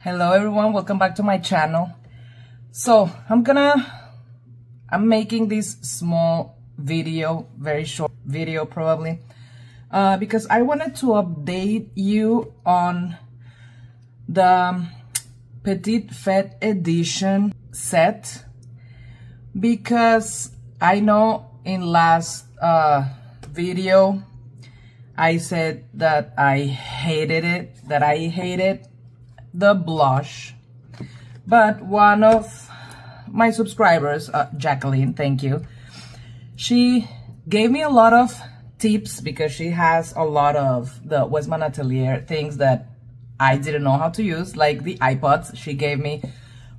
Hello everyone, welcome back to my channel. So I'm making this small video, very short video probably, because I wanted to update you on the Petite Fête Edition set, because I know in last video I said that I hated the blush, but one of my subscribers, Jacqueline, thank you, she gave me a lot of tips because she has a lot of the Westman Atelier things that I didn't know how to use, like the iPods. She gave me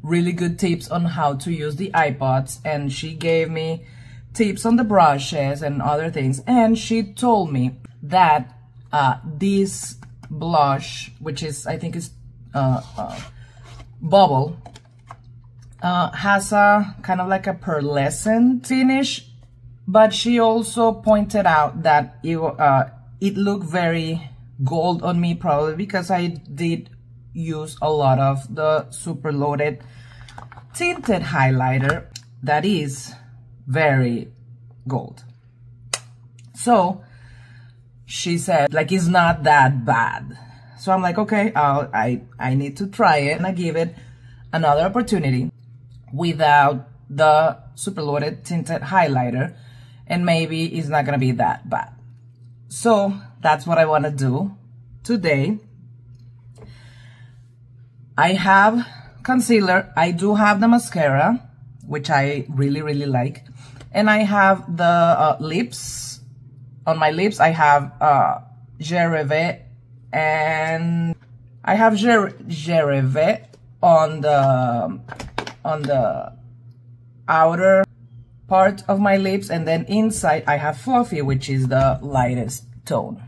really good tips on how to use the iPods, and she gave me tips on the brushes and other things, and she told me that this blush, which is, I think is Bubble, has a kind of like a pearlescent finish, but she also pointed out that it looked very gold on me, probably because I did use a lot of the super loaded tinted highlighter that is very gold. So she said, like, it's not that bad. So I'm like, okay, I need to try it, and I give it another opportunity without the super loaded tinted highlighter, and maybe it's not gonna be that bad. So that's what I want to do today. I have concealer, I do have the mascara, which I really like, and I have the lips. On my lips I have Gervais, and I have Gervais on the outer part of my lips, and then inside I have Fluffy, which is the lightest tone.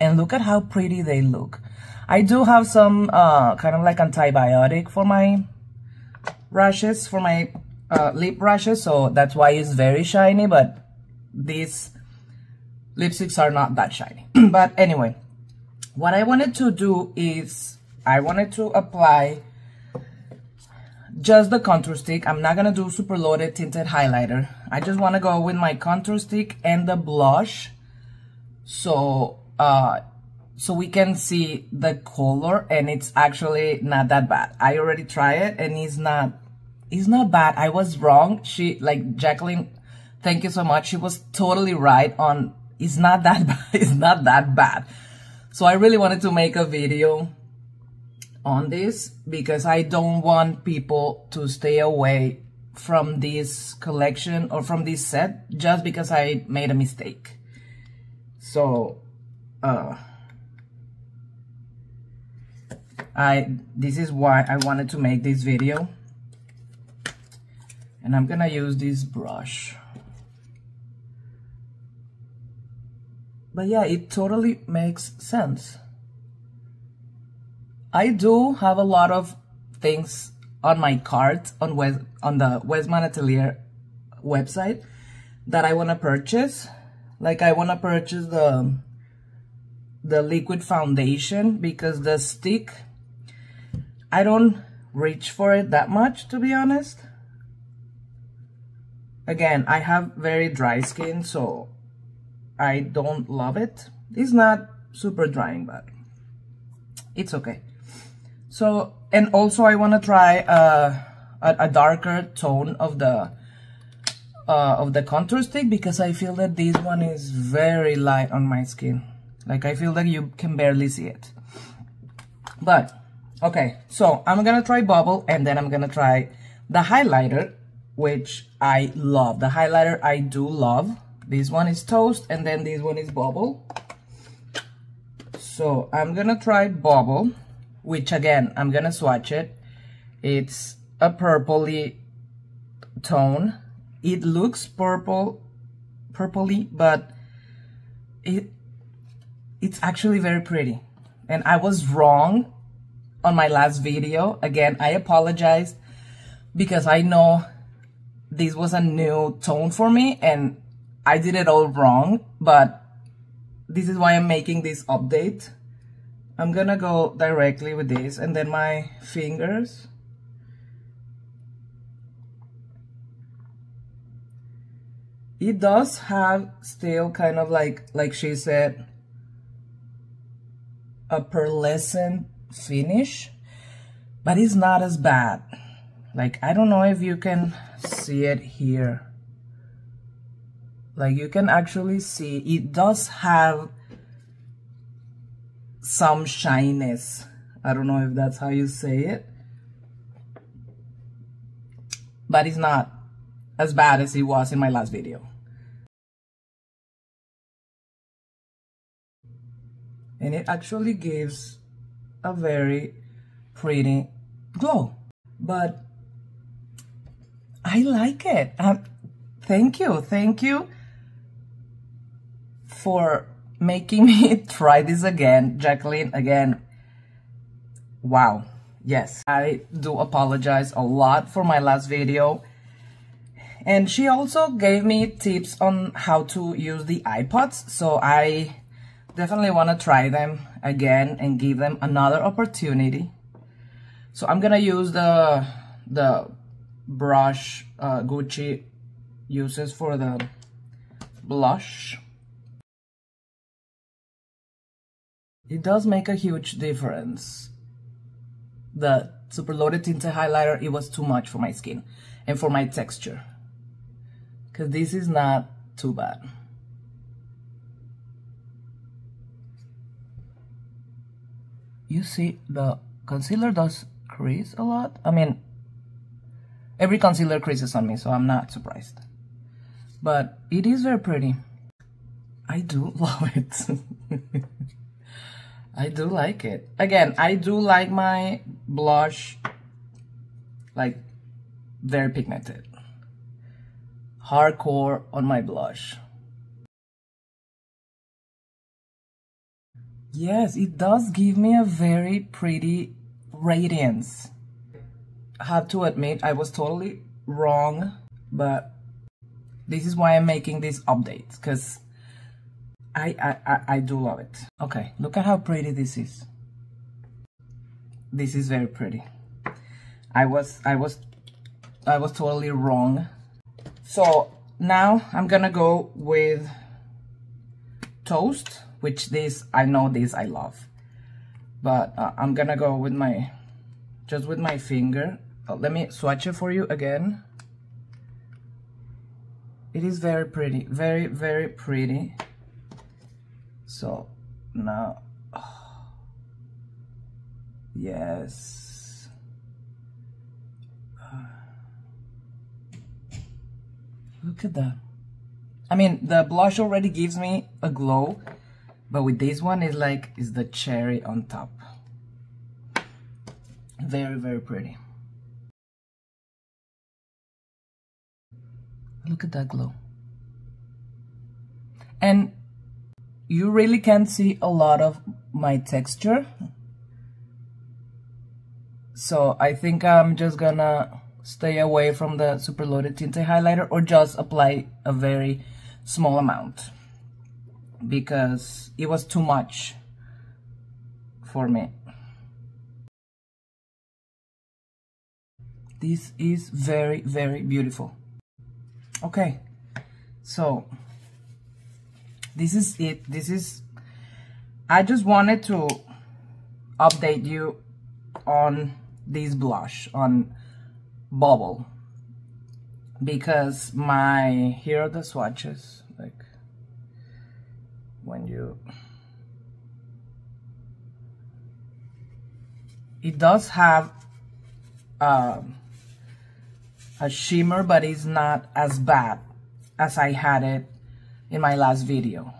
And look at how pretty they look. I do have some kind of like antibiotic for my brushes, for my lip brushes, so that's why it's very shiny, but these lipsticks are not that shiny. But anyway, what I wanted to do is I wanted to apply just the contour stick. I'm not gonna do super loaded tinted highlighter. I just want to go with my contour stick and the blush, so we can see the color, and it's actually not that bad. I already tried it, and it's not bad. I was wrong. She, like, Jacqueline, thank you so much. She was totally right on, it's not that bad. It's not that bad. So I really wanted to make a video on this because I don't want people to stay away from this collection or from this set just because I made a mistake. So this is why I wanted to make this video, and I'm gonna use this brush. But yeah, it totally makes sense. I do have a lot of things on my cart on the Westman Atelier website that I want to purchase. Like, I want to purchase the liquid foundation, because the stick, I don't reach for it that much, to be honest. Again, I have very dry skin, so I don't love it. It's not super drying, but it's okay. So, and also I want to try a darker tone of the contour stick, because I feel that this one is very light on my skin. Like, I feel that you can barely see it. But okay, so I'm gonna try Bubble, and then I'm gonna try the highlighter, which I love. The highlighter I do love. This one is Toast, and then this one is Bubble. So I'm gonna try Bubble, which again, I'm gonna swatch it. It's a purpley tone. It looks purpley, but it's actually very pretty. And I was wrong on my last video. Again, I apologize, because I know this was a new tone for me, and I did it all wrong, but this is why I'm making this update I'm gonna go directly with this, and then my fingers. It does have still kind of like she said, a pearlescent finish, but it's not as bad. Like, I don't know if you can see it here. Like, you can actually see it does have some shyness. I don't know if that's how you say it, but it's not as bad as it was in my last video. And it actually gives a very pretty glow. But I like it. Thank you for making me try this again, Jacqueline. Again, wow. Yes, I do apologize a lot for my last video. And she also gave me tips on how to use the iPods, so I definitely want to try them again and give them another opportunity. So I'm gonna use the brush Gucci uses for the blush. It does make a huge difference. The super loaded tinted highlighter, it was too much for my skin and for my texture, because this is not too bad. You see, the concealer does crease a lot. I mean, every concealer creases on me, so I'm not surprised. But it is very pretty. I do love it. I do like it. Again, I do like my blush, like, very pigmented. Hardcore on my blush. Yes, it does give me a very pretty radiance. I have to admit, I was totally wrong, but this is why I'm making these updates, because I do love it. Okay, look at how pretty this is. This is very pretty. I was totally wrong. So now I'm gonna go with Toast, which I know this I love, but I'm gonna go with just with my finger. Let me swatch it for you again. It is very pretty, very, very pretty. So now, oh, yes. Look at that. I mean, the blush already gives me a glow, but with this one is the cherry on top. Very, very pretty. Look at that glow. And you really can't see a lot of my texture. So I think I'm just gonna stay away from the super loaded tinted highlighter, or just apply a very small amount, because it was too much for me. This is very, very beautiful. Okay, so this is it. I just wanted to update you on this blush, on Bubble, because here are the swatches, like when it does have a shimmer, but it's not as bad as I had it in my last video,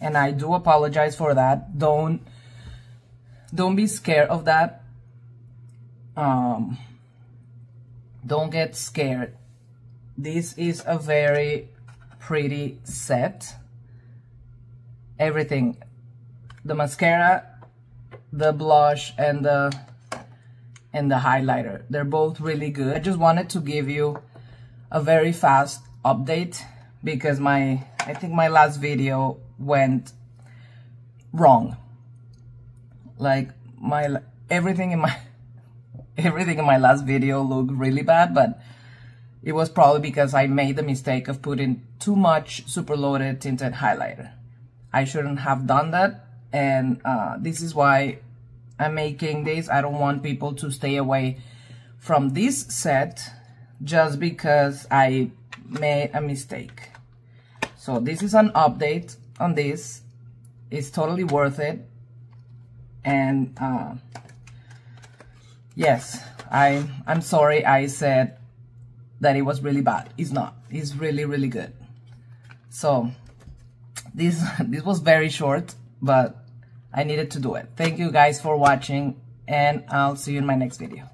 and I do apologize for that. Don't be scared of that. Don't get scared. This is a very pretty set. Everything, the mascara, the blush, and the highlighter, they're both really good. I just wanted to give you a very fast update, because I think my last video went wrong. like everything in my last video looked really bad, but it was probably because I made the mistake of putting too much super loaded tinted highlighter. I shouldn't have done that, and this is why I'm making this. I don't want people to stay away from this set just because I made a mistake. So this is an update on this. It's totally worth it. And yes, I'm sorry I said that it was really bad. It's not. It's really, really good. So this was very short, but I needed to do it. Thank you guys for watching, and I'll see you in my next video.